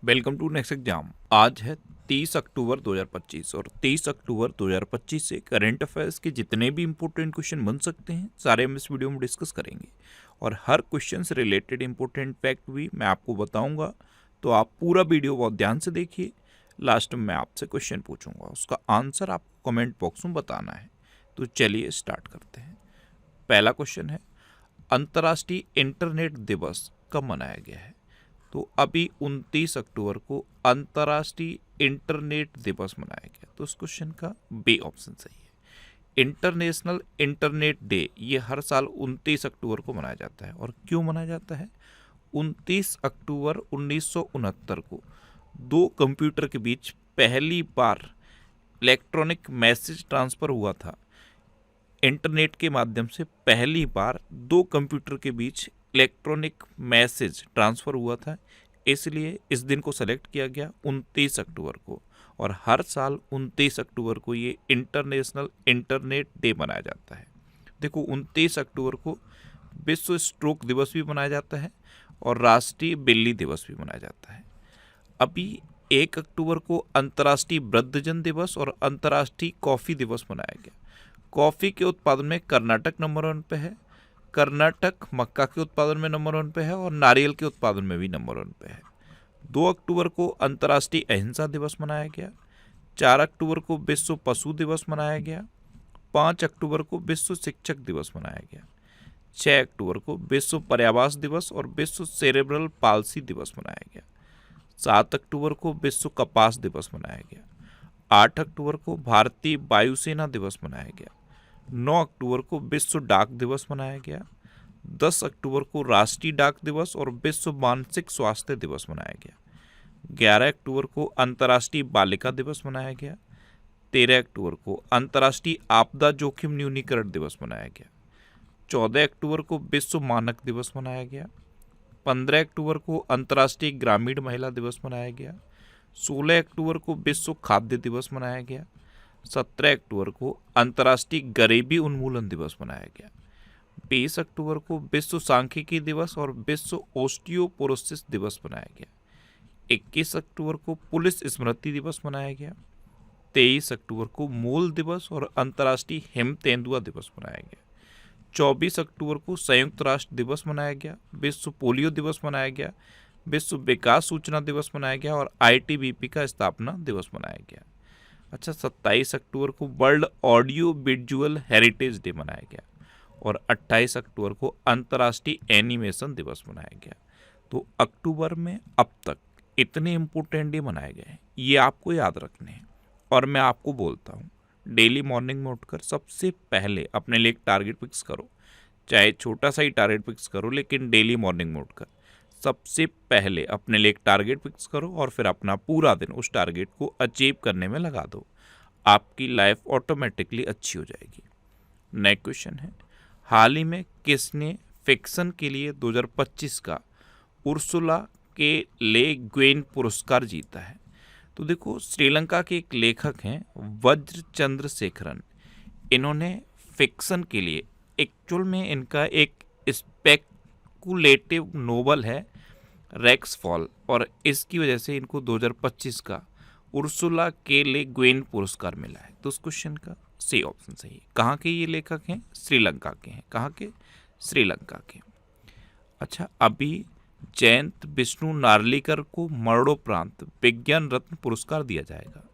Welcome to next exam. आज है 30 अक्टूबर 2025 और 30 अक्टूबर 2025 से करंट अफेयर्स के जितने भी इंपॉर्टेंट क्वेश्चन बन सकते हैं सारे हम इस वीडियो में डिस्कस करेंगे और हर क्वेश्चन से रिलेटेड इंपॉर्टेंट फैक्ट भी मैं आपको बताऊंगा। तो आप पूरा वीडियो बहुत ध्यान से देखिए। लास्ट में मैं आपसे क्वेश्चन पूछूंगा, उसका आंसर आपको कमेंट बॉक्स में बताना है। तो चलिए स्टार्ट करते हैं। पहला क्वेश्चन है, अंतर्राष्ट्रीय इंटरनेट दिवस कब मनाया गया है? तो अभी 29 अक्टूबर को अंतर्राष्ट्रीय इंटरनेट दिवस मनाया गया। तो इस क्वेश्चन का बी ऑप्शन सही है। इंटरनेशनल इंटरनेट डे ये हर साल 29 अक्टूबर को मनाया जाता है। और क्यों मनाया जाता है? 29 अक्टूबर 1969 को दो कंप्यूटर के बीच पहली बार इलेक्ट्रॉनिक मैसेज ट्रांसफर हुआ था। इंटरनेट के माध्यम से पहली बार दो कंप्यूटर के बीच इलेक्ट्रॉनिक मैसेज ट्रांसफ़र हुआ था, इसलिए इस दिन को सेलेक्ट किया गया 29 अक्टूबर को। और हर साल 29 अक्टूबर को ये इंटरनेशनल इंटरनेट डे मनाया जाता है। देखो, 29 अक्टूबर को विश्व स्ट्रोक दिवस भी मनाया जाता है और राष्ट्रीय बिल्ली दिवस भी मनाया जाता है। अभी 1 अक्टूबर को अंतर्राष्ट्रीय वृद्धजन दिवस और अंतर्राष्ट्रीय कॉफ़ी दिवस मनाया गया। कॉफ़ी के उत्पादन में कर्नाटक नंबर 1 पे है, कर्नाटक मक्का के उत्पादन में नंबर 1 पे है और नारियल के उत्पादन में भी नंबर 1 पे है। 2 अक्टूबर को अंतर्राष्ट्रीय अहिंसा दिवस मनाया गया। 4 अक्टूबर को विश्व पशु दिवस मनाया गया। 5 अक्टूबर को विश्व शिक्षक दिवस मनाया गया। 6 अक्टूबर को विश्व पर्यावास दिवस और विश्व सेरेब्रल पाल्सी दिवस मनाया गया। 7 अक्टूबर को विश्व कपास दिवस मनाया गया। 8 अक्टूबर को भारतीय वायुसेना दिवस मनाया गया। 9 अक्टूबर को विश्व डाक दिवस मनाया गया। 10 अक्टूबर को राष्ट्रीय डाक दिवस और विश्व मानसिक स्वास्थ्य दिवस मनाया गया। 11 अक्टूबर को अंतर्राष्ट्रीय बालिका दिवस मनाया गया। 13 अक्टूबर को अंतर्राष्ट्रीय आपदा जोखिम न्यूनीकरण दिवस मनाया गया। 14 अक्टूबर को विश्व मानक दिवस मनाया गया। 15 अक्टूबर को अंतर्राष्ट्रीय ग्रामीण महिला दिवस मनाया गया। 16 अक्टूबर को विश्व खाद्य दिवस मनाया गया। 17 अक्टूबर को अंतर्राष्ट्रीय गरीबी उन्मूलन दिवस मनाया गया। 20 अक्टूबर को विश्व सांख्यिकी दिवस और विश्व ओस्टियोपोरोसिस दिवस मनाया गया। 21 अक्टूबर को पुलिस स्मृति दिवस मनाया गया। 23 अक्टूबर को मूल दिवस और अंतर्राष्ट्रीय हिम तेंदुआ दिवस मनाया गया। 24 अक्टूबर को संयुक्त राष्ट्र दिवस मनाया गया। विश्व पोलियो दिवस मनाया गया। विश्व विकास सूचना दिवस मनाया गया और ITBP का स्थापना दिवस मनाया गया। अच्छा, 27 अक्टूबर को world audio visual heritage day मनाया गया और 28 अक्टूबर को अंतर्राष्ट्रीय एनिमेशन दिवस मनाया गया। तो अक्टूबर में अब तक इतने इम्पोर्टेंट डे मनाए गए हैं, ये आपको याद रखने हैं। और मैं आपको बोलता हूँ, डेली मॉर्निंग में उठकर सबसे पहले अपने लिए एक टारगेट फिक्स करो। चाहे छोटा सा ही टारगेट फिक्स करो, लेकिन डेली मॉर्निंग में उठकर सबसे पहले अपने लिए एक टारगेट फिक्स करो और फिर अपना पूरा दिन उस टारगेट को अचीव करने में लगा दो। आपकी लाइफ ऑटोमेटिकली अच्छी हो जाएगी। नेक्स्ट क्वेश्चन है, हाल ही में किसने फिक्शन के लिए 2025 का उर्सुला के ले गुइन पुरस्कार जीता है? तो देखो, श्रीलंका के एक लेखक हैं वज्र चंद्रशेखरन। इन्होंने फिक्शन के लिए, एक्चुअल में इनका एक स्पेकुलेटिव नोवेल है रेक्स फॉल, और इसकी वजह से इनको 2025 का उर्सुला के ले गुइन पुरस्कार मिला है। तो उस क्वेश्चन का सी ऑप्शन सही है। कहाँ के ये लेखक हैं? श्रीलंका के हैं। कहाँ के? श्रीलंका के। अच्छा, अभी जयंत विष्णु नार्लिकर को मरणोपरांत विज्ञान रत्न पुरस्कार दिया जाएगा।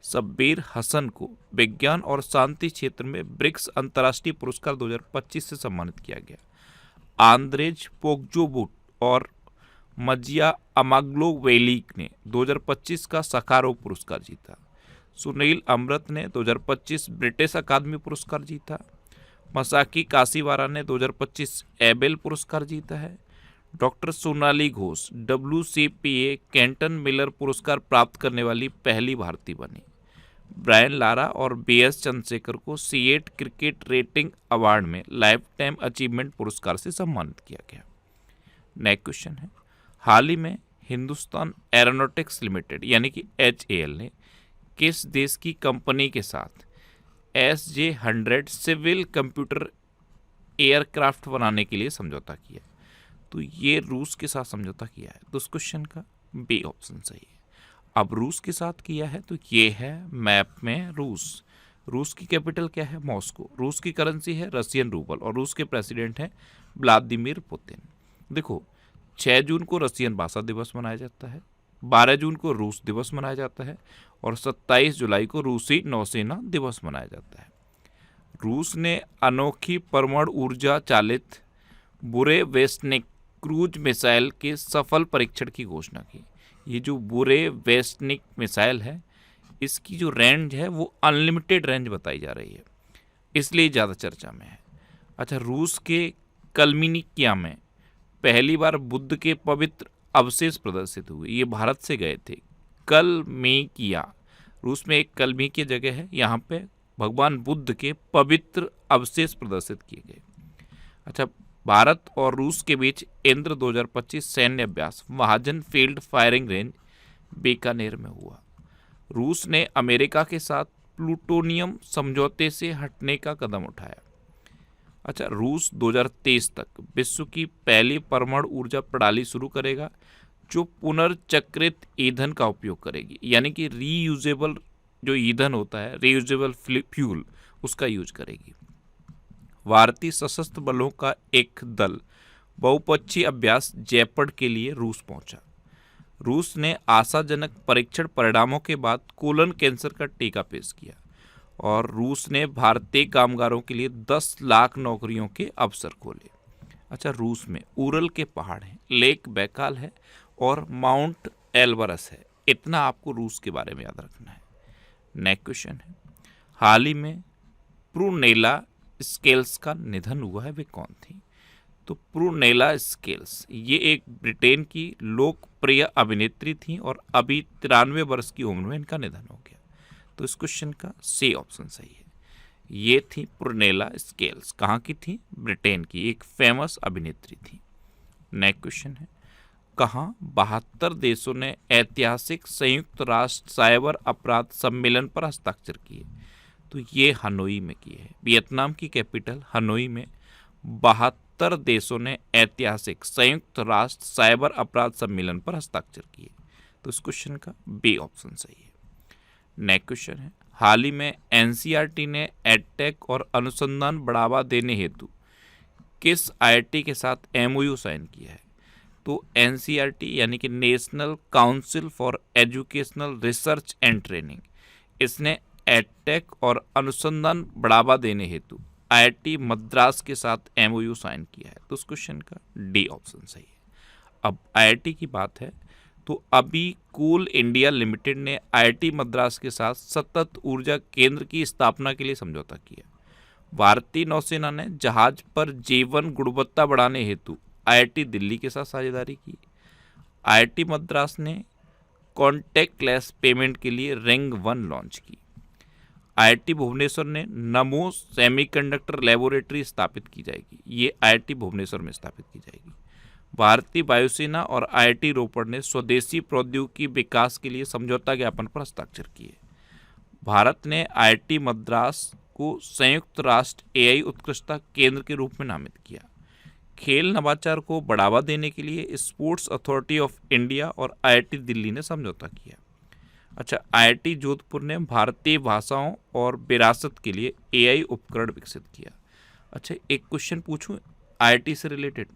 शब्बीर हसन को विज्ञान और शांति क्षेत्र में ब्रिक्स अंतर्राष्ट्रीय पुरस्कार 2025 से सम्मानित किया गया। आंद्रेज पोग्जोबुट और मजिया अमाग्लोवेलिक ने 2025 का सखारोव पुरस्कार जीता। सुनील अमृत ने 2025 ब्रिटिश अकादमी पुरस्कार जीता। मसाकी काशीवारा ने 2025 एबेल पुरस्कार जीता है। Doctor Sonali Ghosh WCPA Canton Miller पुरस्कार प्राप्त करने वाली पहली भारतीय बनी। ब्रायन लारा और BS चंद्रशेखर को C8 क्रिकेट रेटिंग अवार्ड में लाइफ टाइम अचीवमेंट पुरस्कार से सम्मानित किया गया। नेक्स्ट क्वेश्चन है, हाल ही में हिंदुस्तान एरोनॉटिक्स लिमिटेड यानी कि HAL ने किस देश की कंपनी के साथ SJ-100 सिविल कंप्यूटर एयरक्राफ्ट बनाने के लिए समझौता किया? तो ये रूस के साथ समझौता किया है। तो उस क्वेश्चन का बी ऑप्शन सही है। अब रूस के साथ किया है तो ये है मैप में रूस। रूस की कैपिटल क्या है? मॉस्को। रूस की करेंसी है रशियन रूबल और रूस के प्रेसिडेंट हैं व्लादिमीर पुतिन। देखो 6 जून को रशियन भाषा दिवस मनाया जाता है, 12 जून को रूस दिवस मनाया जाता है और 27 जुलाई को रूसी नौसेना दिवस मनाया जाता है। रूस ने अनोखी परमाणु ऊर्जा चालित बुरेवेस्टनिक क्रूज मिसाइल के सफल परीक्षण की घोषणा की। ये जो बुरेवेस्टनिक मिसाइल है इसकी जो रेंज है वो अनलिमिटेड रेंज बताई जा रही है, इसलिए ज़्यादा चर्चा में है। अच्छा, रूस के कलमिनिकिया में पहली बार बुद्ध के पवित्र अवशेष प्रदर्शित हुए। ये भारत से गए थे। कलमिकिया, रूस में एक कलमिकिया जगह है, यहाँ पे भगवान बुद्ध के पवित्र अवशेष प्रदर्शित किए गए। अच्छा, भारत और रूस के बीच इंद्र 2025 सैन्य अभ्यास महाजन फील्ड फायरिंग रेंज बीकानेर में हुआ। रूस ने अमेरिका के साथ प्लूटोनियम समझौते से हटने का कदम उठाया। अच्छा, रूस 2023 तक विश्व की पहली परमाणु ऊर्जा प्रणाली शुरू करेगा जो पुनर्चक्रित ईंधन का उपयोग करेगी, यानी कि रीयूजेबल जो ईंधन होता है, रीयूजेबल फ्यूल, उसका यूज करेगी। भारतीय सशस्त्र बलों का एक दल बहुपक्षीय अभ्यास जयपड़ के लिए रूस पहुंचा। रूस ने आशाजनक परीक्षण परिणामों के बाद कोलन कैंसर का टीका पेश किया और रूस ने भारतीय कामगारों के लिए 10 लाख नौकरियों के अवसर खोले। अच्छा, रूस में उरल के पहाड़ हैं, लेक बैकाल है और माउंट एल्बरस है। इतना आपको रूस के बारे में याद रखना है। नेक्स्ट क्वेश्चन है, हाल ही में प्रूनेला स्केल्स का निधन हुआ है, वे कौन थी? तो प्रूनेला स्केल्स ये एक ब्रिटेन की लोकप्रिय अभिनेत्री थी और अभी 93 वर्ष की उम्र में इनका निधन हो गया। तो इस क्वेश्चन का सी ऑप्शन सही है। ये थी प्रूनेला स्केल्स। कहाँ की थी? ब्रिटेन की एक फेमस अभिनेत्री थी। नेक्स्ट क्वेश्चन है, कहाँ 72 देशों ने ऐतिहासिक संयुक्त राष्ट्र साइबर अपराध सम्मेलन पर हस्ताक्षर किए? तो ये हनोई में किए हैं। वियतनाम की कैपिटल हनोई में 72 देशों ने ऐतिहासिक संयुक्त राष्ट्र साइबर अपराध सम्मेलन पर हस्ताक्षर किए। तो इस क्वेश्चन का बी ऑप्शन सही है। नेक्स्ट क्वेश्चन है, हाल ही में एनसीईआरटी ने एडटेक और अनुसंधान बढ़ावा देने हेतु किस आईआईटी के साथ एमओयू साइन किया है? तो एनसीईआरटी यानी कि national council for educational research and training, इसने एडटेक और अनुसंधान बढ़ावा देने हेतु आईआईटी मद्रास के साथ एमओयू साइन किया है। तो उस क्वेश्चन का डी ऑप्शन सही है। अब आईआईटी की बात है तो अभी कोल इंडिया लिमिटेड ने आईआईटी मद्रास के साथ सतत ऊर्जा केंद्र की स्थापना के लिए समझौता किया। भारतीय नौसेना ने जहाज पर जीवन गुणवत्ता बढ़ाने हेतु आईआईटी दिल्ली के साथ साझेदारी की। आईआईटी मद्रास ने कॉन्टैक्टलेस पेमेंट के लिए रिंग 1 लॉन्च की। आईआईटी भुवनेश्वर ने नमो सेमीकंडक्टर लेबोरेटरी स्थापित की जाएगी। ये आईआईटी भुवनेश्वर में स्थापित की जाएगी। भारतीय वायुसेना और आईआईटी रोपड़ ने स्वदेशी प्रौद्योगिकी विकास के लिए समझौता ज्ञापन पर हस्ताक्षर किए। भारत ने आईआईटी मद्रास को संयुक्त राष्ट्र एआई उत्कृष्टता केंद्र के रूप में नामित किया। खेल नवाचार को बढ़ावा देने के लिए स्पोर्ट्स अथॉरिटी ऑफ इंडिया और आईआईटी दिल्ली ने समझौता किया। अच्छा, आईआईटी जोधपुर ने भारतीय भाषाओं और विरासत के लिए एआई उपकरण विकसित किया। अच्छा, एक क्वेश्चन पूछूं आईआईटी से रिलेटेड।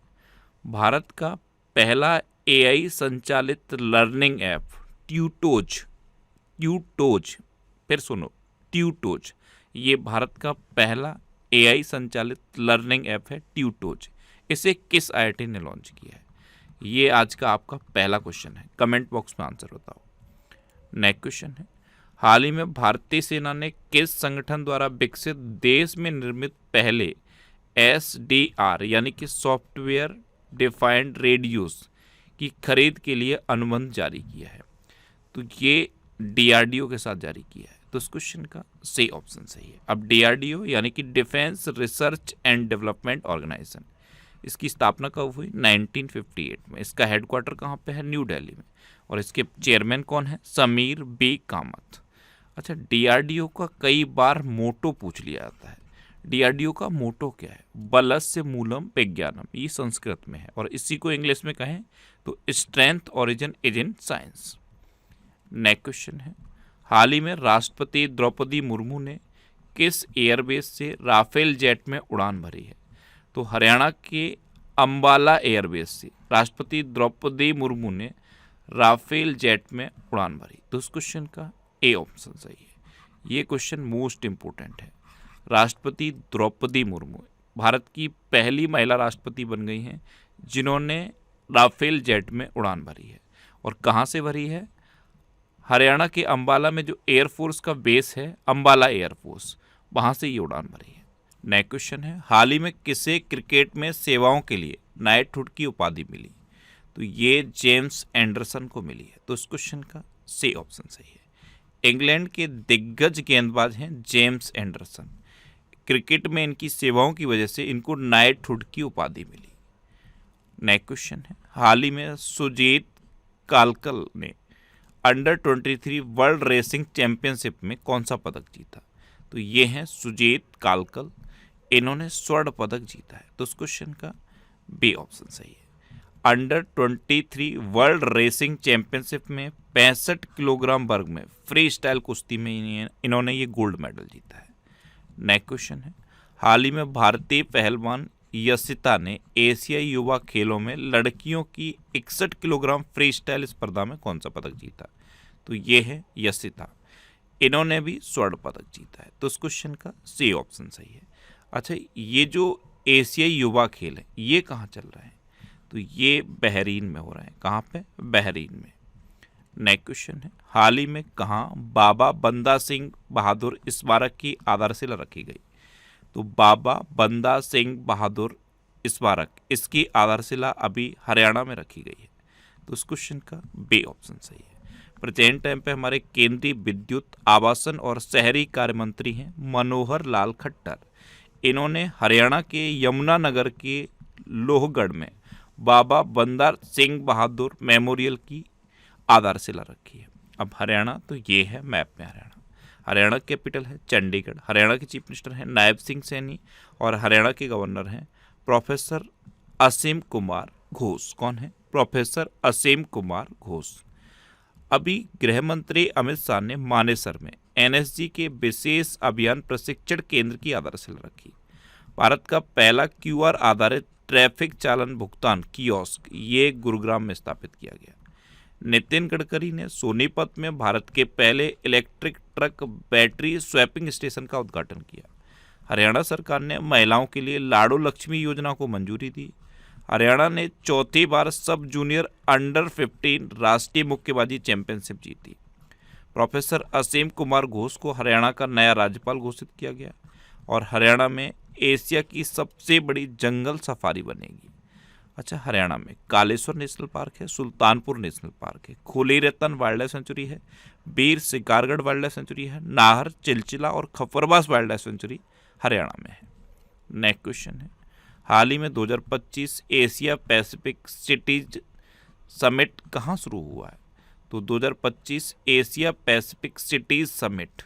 भारत का पहला एआई संचालित लर्निंग ऐप ट्यूटोज, फिर सुनो, ट्यूटोज, ये भारत का पहला एआई संचालित लर्निंग ऐप है ट्यूटोज। इसे किस आईआईटी ने लॉन्च किया है? ये आज का आपका पहला क्वेश्चन है। कमेंट बॉक्स में आंसर बताओ। नेक्स्ट क्वेश्चन है, हाल ही में भारतीय सेना ने किस संगठन द्वारा विकसित देश में निर्मित पहले एसडीआर यानी कि सॉफ्टवेयर डिफाइंड रेडियोस की खरीद के लिए अनुबंध जारी किया है? तो ये डीआरडीओ के साथ जारी किया है। तो इस क्वेश्चन का सही ऑप्शन सही है। अब डीआरडीओ यानी कि defence research and development organisation, इसकी स्थापना कब हुई? 1958 में। इसका हेडक्वार्टर कहाँ पे है? न्यू दिल्ली में। और इसके चेयरमैन कौन है? समीर बी कामत। अच्छा, डीआरडीओ का कई बार मोटो पूछ लिया जाता है। डीआरडीओ का मोटो क्या है? बलस्य मूलम विज्ञानम, ये संस्कृत में है और इसी को इंग्लिश में कहें तो strength origin is in science. Next question है, हाल ही में राष्ट्रपति द्रौपदी मुर्मू ने किस एयरबेस से राफेल जेट में उड़ान भरी है? तो हरियाणा के अंबाला एयरबेस से राष्ट्रपति द्रौपदी मुर्मू ने राफेल जेट में उड़ान भरी। तो इस क्वेश्चन का ए ऑप्शन सही है। ये क्वेश्चन मोस्ट इंपोर्टेंट है। राष्ट्रपति द्रौपदी मुर्मू भारत की पहली महिला राष्ट्रपति बन गई हैं जिन्होंने राफेल जेट में उड़ान भरी है। और कहाँ से भरी है? हरियाणा के अंबाला में जो एयरफोर्स का बेस है, अंबाला एयरफोर्स, वहाँ से ये उड़ान भरी है। नेक्स्ट क्वेश्चन है, हाल ही में किसे क्रिकेट में सेवाओं के लिए नाइटहुड की उपाधि मिली? तो ये जेम्स एंडरसन को मिली है। तो इस क्वेश्चन का सी ऑप्शन सही है। इंग्लैंड के दिग्गज गेंदबाज हैं जेम्स एंडरसन। क्रिकेट में इनकी सेवाओं की वजह से इनको नाइटहुड की उपाधि मिली। नेक्स्ट क्वेश्चन है, हाल ही में सुजीत कालकल ने अंडर 23 वर्ल्ड रेसिंग चैंपियनशिप में कौन सा पदक जीता? तो ये हैं सुजीत कालकल, इन्होंने स्वर्ण पदक जीता है। तो इस क्वेश्चन का बी ऑप्शन सही है। अंडर 23 वर्ल्ड रेसिंग चैंपियनशिप में 65 किलोग्राम वर्ग में फ्री स्टाइल कुश्ती में इन्होंने ये गोल्ड मेडल जीता है। नेक्स्ट क्वेश्चन है, हाल ही में भारतीय पहलवान यशिता ने एशियाई युवा खेलों में लड़कियों की 61 किलोग्राम फ्री स्टाइल स्पर्धा में कौन सा पदक जीता? तो ये है यशिता, इन्होंने भी स्वर्ण पदक जीता है। तो इस क्वेश्चन का सी ऑप्शन सही है। अच्छा, ये जो एशियाई युवा खेल है ये कहाँ चल रहा है? तो ये बहरीन में हो रहा है। कहाँ पे? बहरीन में। नेक्स्ट क्वेश्चन है, हाल ही में कहाँ बाबा बंदा सिंह बहादुर स्मारक की आधारशिला रखी गई? तो बाबा बंदा सिंह बहादुर स्मारक, इसकी आधारशिला अभी हरियाणा में रखी गई है। तो इस क्वेश्चन का बी ऑप्शन सही है। प्रेजेंट टाइम पे हमारे केंद्रीय विद्युत आवासन और शहरी कार्य मंत्री हैं मनोहर लाल खट्टर। इन्होंने हरियाणा के यमुनानगर के लोहगढ़ में बाबा बंदा सिंह बहादुर मेमोरियल की आधारशिला रखी है। अब हरियाणा, तो ये है मैप में हरियाणा। हरियाणा की कैपिटल है चंडीगढ़। हरियाणा के चीफ मिनिस्टर हैं नायब सिंह सैनी और हरियाणा के गवर्नर हैं प्रोफेसर असीम कुमार घोष। कौन है? प्रोफेसर असीम कुमार घोष। अभी गृह मंत्री अमित शाह ने मानेसर में एनएसजी के विशेष अभियान प्रशिक्षण केंद्र की आधारशिला रखी। भारत का पहला क्यूआर आधारित ट्रैफिक चालन भुगतान कियोस्क ये गुरुग्राम में स्थापित किया गया। नितिन गडकरी ने सोनीपत में भारत के पहले electric truck battery swapping station का उद्घाटन किया। हरियाणा सरकार ने महिलाओं के लिए लाडो लक्ष्मी योजना को मंजूरी दी। हरियाणा ने चौथी बार सब जूनियर अंडर 15 राष्ट्रीय मुक्केबाजी चैंपियनशिप जीती। प्रोफेसर असीम कुमार घोष को हरियाणा का नया राज्यपाल घोषित किया गया और हरियाणा में एशिया की सबसे बड़ी जंगल सफारी बनेगी। अच्छा, हरियाणा में कालेश्वर नेशनल पार्क है, सुल्तानपुर नेशनल पार्क है, खोली रतन वाइल्ड लाइफ सेंचुरी है, बीर शिकारगढ़ वाइल्ड लाइफ सेंचुरी है, नाहर, चिलचिला और खफरबास वाइल्ड लाइफ सेंचुरी हरियाणा में है। नेक्स्ट क्वेश्चन है, हाल ही में 2025 एशिया पैसिफिक सिटीज समिट कहाँ शुरू हुआ है? तो 2025 एशिया पैसिफिक सिटीज समिट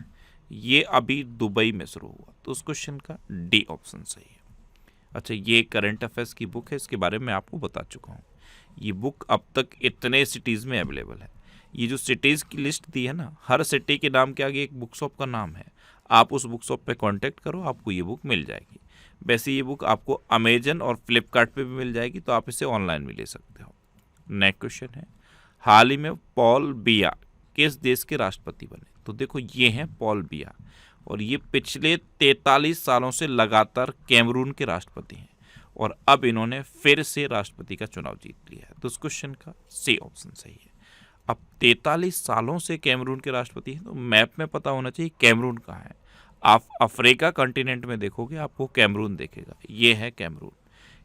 ये अभी दुबई में शुरू हुआ। तो उस क्वेश्चन का डी ऑप्शन सही है। अच्छा, ये करंट अफेयर्स की बुक है, इसके बारे में आपको बता चुका हूँ। ये बुक अब तक इतने सिटीज़ में अवेलेबल है। ये जो सिटीज़ की लिस्ट दी है ना, हर सिटी के नाम के आगे एक बुक शॉप का नाम है। आप उस बुक शॉप पे कांटेक्ट करो, आपको ये बुक मिल जाएगी। वैसे ये बुक आपको अमेजन और फ्लिपकार्ट पे भी मिल जाएगी, तो आप इसे ऑनलाइन भी ले सकते हो। नेक्स्ट क्वेश्चन है, हाल ही में पॉल बिया किस देश के राष्ट्रपति बने? तो देखो, ये हैं पॉल बिया और ये पिछले 43 सालों से लगातार कैमरून के राष्ट्रपति हैं और अब इन्होंने फिर से राष्ट्रपति का चुनाव जीत लिया है। तो इस क्वेश्चन का सी ऑप्शन सही है। अब 43 सालों से कैमरून के राष्ट्रपति हैं, तो मैप में पता होना चाहिए कैमरून कहाँ है। आप अफ्रीका कॉन्टिनेंट में देखोगे, आपको कैमरून देखेगा। ये है कैमरून।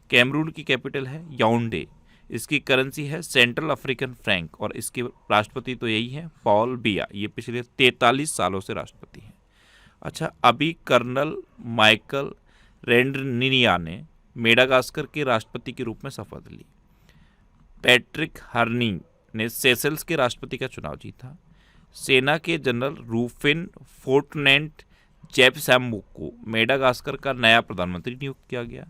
कैमरून की कैपिटल है याओंडे। इसकी करेंसी है सेंट्रल अफ्रीकन फ्रैंक और इसके राष्ट्रपति तो यही है पॉल बिया। ये पिछले 43 सालों से राष्ट्रपति हैं। अच्छा, अभी कर्नल माइकल रेंड्रिनिया ने मेडागास्कर के राष्ट्रपति के रूप में शपथ ली। पैट्रिक हर्निंग ने सेशल्स के राष्ट्रपति का चुनाव जीता। सेना के जनरल रूफिन फोर्टनेंट जेपसैम्बो को मेडागास्कर का नया प्रधानमंत्री नियुक्त किया गया।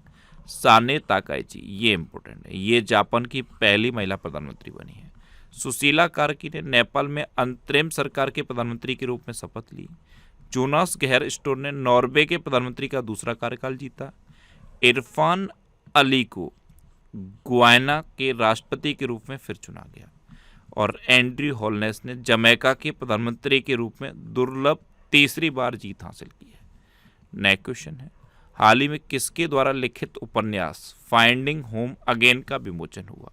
साने ताकाइची, ये इंपॉर्टेंट है, ये जापान की पहली महिला प्रधानमंत्री बनी है। सुशीला कार्की ने नेपाल में अंतरिम सरकार के प्रधानमंत्री के रूप में शपथ ली। जोनास गहर स्टोर ने नॉर्वे के प्रधानमंत्री का दूसरा कार्यकाल जीता। इरफान अली को गुयाना के राष्ट्रपति के रूप में फिर चुना गया। और एंड्रयू होलनेस ने जमैका के प्रधानमंत्री के रूप में दुर्लभ तीसरी बार जीत हासिल की है। नेक्स्ट क्वेश्चन है, हाल ही में किसके द्वारा लिखित उपन्यास फाइंडिंग होम अगेन का विमोचन हुआ?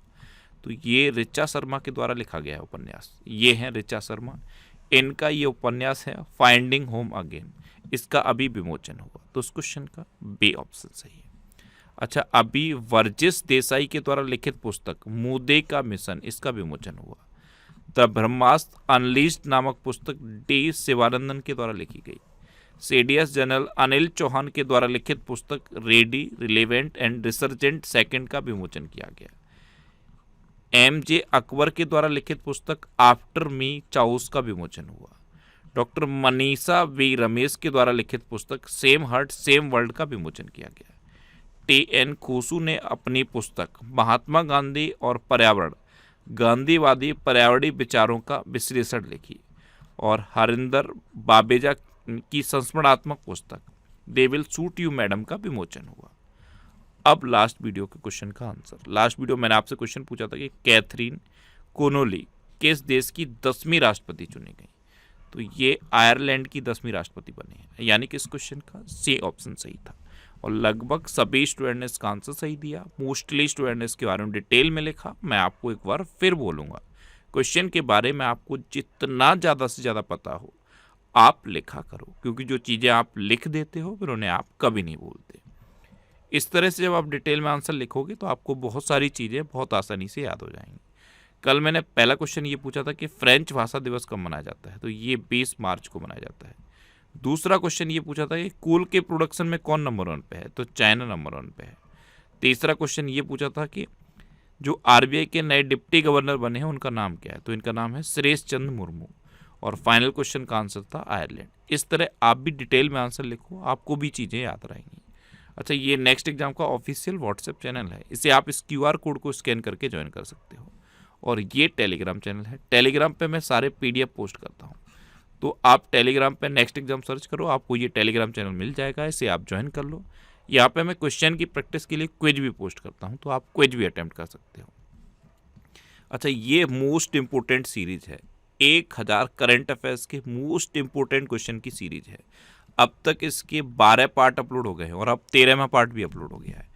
तो ये ऋचा शर्मा के द्वारा लिखा गया है उपन्यास। ये है ऋचा शर्मा, इनका ये उपन्यास है फाइंडिंग होम अगेन, इसका अभी विमोचन हुआ। तो उस क्वेश्चन का बी ऑप्शन सही है। अच्छा, अभी वर्जिश देसाई के द्वारा लिखित पुस्तक मुद्दे का मिशन, इसका विमोचन हुआ। द ब्रह्मास्त्र अनलीज्ड नामक पुस्तक डी शिवानंदन के द्वारा लिखी गई। सीडीएस जनरल अनिल चौहान के द्वारा लिखित पुस्तक ready, relevant and resurgent second का विमोचन किया गया। एम.जे. अकबर के द्वारा लिखित पुस्तक आफ्टर मी चाउस का विमोचन हुआ। डॉक्टर मनीषा वी रमेश के द्वारा लिखित पुस्तक सेम हार्ट सेम वर्ल्ड का विमोचन किया गया। टी.एन. खोसू ने अपनी पुस्तक महात्मा गांधी और पर्यावरण, गांधीवादी पर्यावरणीय विचारों का विश्लेषण लिखी। और हरिंदर बाबेजा की संस्मरणात्मक पुस्तक they will suit you madam का विमोचन हुआ। अब लास्ट वीडियो के क्वेश्चन का आंसर। लास्ट वीडियो मैंने आपसे क्वेश्चन पूछा था कि कैथरीन कोनोली किस देश की 10वीं राष्ट्रपति चुनी गई? तो ये आयरलैंड की 10वीं राष्ट्रपति बनी है, यानी कि इस क्वेश्चन का सी ऑप्शन सही था। और लगभग सभी स्टूडेंट ने इसका आंसर सही दिया। मोस्टली स्टूडेंट ने इसके बारे में डिटेल में लिखा। मैं आपको एक बार फिर बोलूँगा, क्वेश्चन के बारे में आपको जितना ज़्यादा से ज़्यादा पता हो आप लिखा करो, क्योंकि जो चीज़ें आप लिख देते हो फिर उन्हें आप कभी नहीं भूलते। इस तरह से जब आप डिटेल में आंसर लिखोगे तो आपको बहुत सारी चीज़ें बहुत आसानी से याद हो जाएंगी। कल मैंने पहला क्वेश्चन ये पूछा था कि फ्रेंच भाषा दिवस कब मनाया जाता है, तो ये 20 मार्च को मनाया जाता है। दूसरा क्वेश्चन ये पूछा था कि कूल के प्रोडक्शन में कौन नंबर 1 पे है, तो चाइना नंबर 1 पे है। तीसरा क्वेश्चन ये पूछा था कि जो आरबीआई के नए डिप्टी गवर्नर बने हैं उनका नाम क्या है, तो इनका नाम है सुरेश चंद्र मुर्मू। और फाइनल क्वेश्चन का आंसर था आयरलैंड। इस तरह आप भी डिटेल में आंसर लिखो, आपको भी चीज़ें याद रहेंगी। अच्छा, ये नेक्स्ट एग्जाम का ऑफिशियल व्हाट्सएप चैनल है, इसे आप इस QR कोड को स्कैन करके ज्वाइन कर सकते हो। और ये टेलीग्राम चैनल है, टेलीग्राम पे मैं सारे PDF पोस्ट करता हूँ, तो आप टेलीग्राम पे नेक्स्ट एग्जाम सर्च करो, आपको ये टेलीग्राम चैनल मिल जाएगा, इसे आप ज्वाइन कर लो। यहाँ पे मैं क्वेश्चन की प्रैक्टिस के लिए क्विज भी पोस्ट करता हूँ, तो आप क्विज भी अटेम्प्ट कर सकते हो। अच्छा, ये मोस्ट इम्पोर्टेंट सीरीज है, 1000 करंट अफेयर्स के मोस्ट इम्पोर्टेंट क्वेश्चन की सीरीज है। अब तक इसके 12 पार्ट अपलोड हो गए हैं और अब 13वां पार्ट भी अपलोड हो गया है।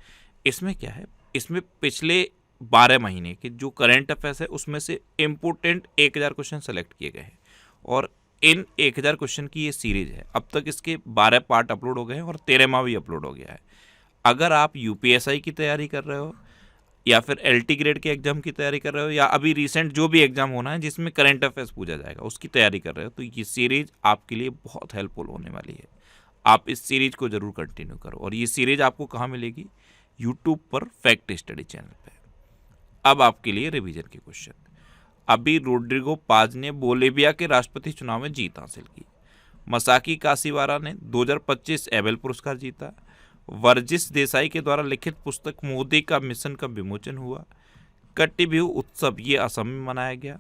इसमें क्या है, इसमें पिछले 12 महीने के जो करंट अफेयर्स है उसमें से इम्पोर्टेंट 1000 क्वेश्चन सेलेक्ट किए गए हैं और इन 1000 क्वेश्चन की ये सीरीज है। अब तक इसके 12 पार्ट अपलोड हो गए हैं और 13वां भी अपलोड हो गया है। अगर आप यूपीएसआई की तैयारी कर रहे हो या फिर LT ग्रेड के एग्जाम की तैयारी कर रहे हो या अभी रिसेंट जो भी एग्जाम होना है जिसमें करंट अफेयर्स पूछा जाएगा उसकी तैयारी कर रहे हो, तो ये सीरीज आपके लिए बहुत हेल्पफुल होने वाली है। आप इस सीरीज को जरूर कंटिन्यू करो। और ये सीरीज आपको कहाँ मिलेगी? यूट्यूब पर फैक्ट स्टडी चैनल पे। अब आपके लिए रिवीजन के क्वेश्चन। अभी रोड्रिगो पाज ने बोलिविया के राष्ट्रपति चुनाव में जीत हासिल की। मसाकी काशीवारा ने 2025 एबेल पुरस्कार जीता। वर्जिश देसाई के द्वारा लिखित पुस्तक मोदी का मिशन का विमोचन हुआ। कट्टी बिहू उत्सव ये असम में मनाया गया।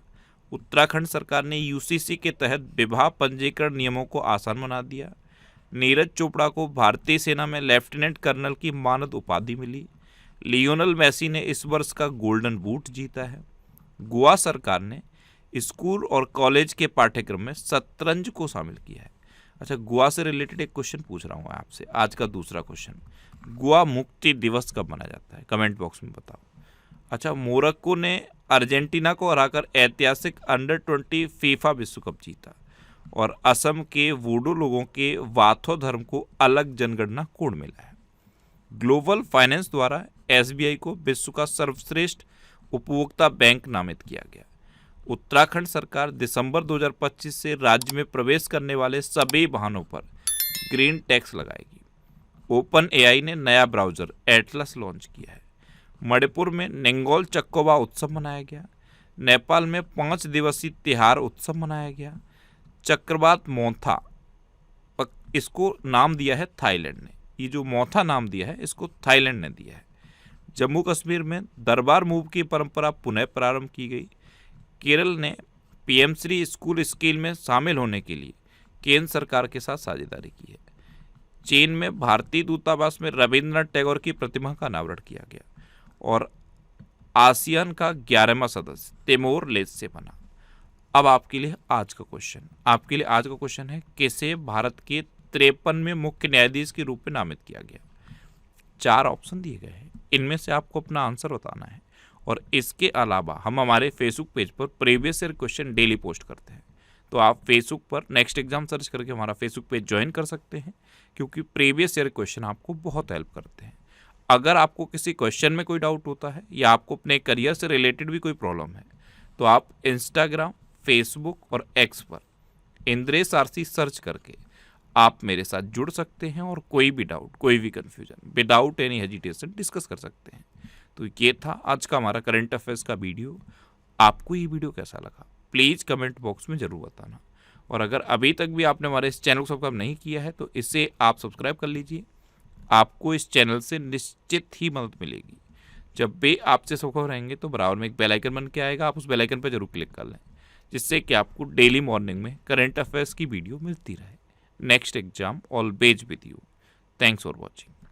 उत्तराखंड सरकार ने UCC के तहत विवाह पंजीकरण नियमों को आसान बना दिया। नीरज चोपड़ा को भारतीय सेना में लेफ्टिनेंट कर्नल की मानद उपाधि मिली। लियोनल मेसी ने इस वर्ष का गोल्डन बूट जीता है। गोवा सरकार ने स्कूल और कॉलेज के पाठ्यक्रम में शतरंज को शामिल किया है। अच्छा, गोवा से रिलेटेड एक क्वेश्चन पूछ रहा हूँ आपसे, आज का दूसरा क्वेश्चन। गोवा मुक्ति दिवस कब मनाया जाता है? कमेंट बॉक्स में बताओ। अच्छा, मोरक्को ने अर्जेंटीना को हराकर ऐतिहासिक अंडर-20 फीफा विश्व कप जीता। और असम के वोडो लोगों के वाथो धर्म को अलग जनगणना कोड मिला है। ग्लोबल फाइनेंस द्वारा SBI को विश्व का सर्वश्रेष्ठ उपभोक्ता बैंक नामित किया गया। उत्तराखंड सरकार दिसंबर 2025 से राज्य में प्रवेश करने वाले सभी वाहनों पर ग्रीन टैक्स लगाएगी। OpenAI ने नया ब्राउजर एटलस लॉन्च किया है। मणिपुर में नेंगोल चक्कोबा उत्सव मनाया गया। नेपाल में 5 दिवसीय तिहार उत्सव मनाया गया। चक्रवात मोन्था इसको नाम दिया है थाईलैंड ने। ये जो मौथा नाम दिया है इसको थाईलैंड ने दिया है। जम्मू कश्मीर में दरबार मूव की परंपरा पुनः प्रारंभ की गई। केरल ने पीएम श्री स्कूल स्कीम में शामिल होने के लिए केंद्र सरकार के साथ साझेदारी की है। चीन में भारतीय दूतावास में रविंद्रनाथ टैगोर की प्रतिमा का अनावरण किया गया। और आसियान का 11वां सदस्य तिमोर लेस्ते बना। अब आपके लिए आज का क्वेश्चन है किसे भारत के 53वें मुख्य न्यायाधीश के रूप में नामित किया गया। 4 ऑप्शन दिए गए हैं, इनमें से आपको अपना आंसर बताना है। और इसके अलावा हम हमारे फेसबुक पेज पर previous year question daily post करते हैं, तो आप फेसबुक पर नेक्स्ट एग्जाम सर्च करके हमारा फेसबुक पेज ज्वाइन कर सकते हैं, क्योंकि प्रीवियस ईयर क्वेश्चन आपको बहुत हेल्प करते हैं। अगर आपको किसी क्वेश्चन में कोई डाउट होता है या आपको अपने करियर से रिलेटेड भी कोई प्रॉब्लम है, तो आप इंस्टाग्राम, फेसबुक और एक्स पर इंद्रेश आरसी सर्च करके आप मेरे साथ जुड़ सकते हैं और कोई भी डाउट, कोई भी confusion without any hesitation discuss कर सकते हैं। तो ये था आज का हमारा करंट अफेयर्स का वीडियो। आपको ये वीडियो कैसा लगा प्लीज़ कमेंट बॉक्स में ज़रूर बताना। और अगर अभी तक भी आपने हमारे इस चैनल को सब्सक्राइब नहीं किया है तो इसे आप सब्सक्राइब कर लीजिए। आपको इस चैनल से निश्चित ही मदद मिलेगी। जब भी आपसे सब्सक्राइब रहेंगे तो बराबर में एक बेल आइकन बन के आएगा, आप उस बेल आइकन पर जरूर क्लिक कर लें, जिससे कि आपको डेली मॉर्निंग में करंट अफेयर्स की वीडियो मिलती रहे। Next exam always with you. Thanks for watching.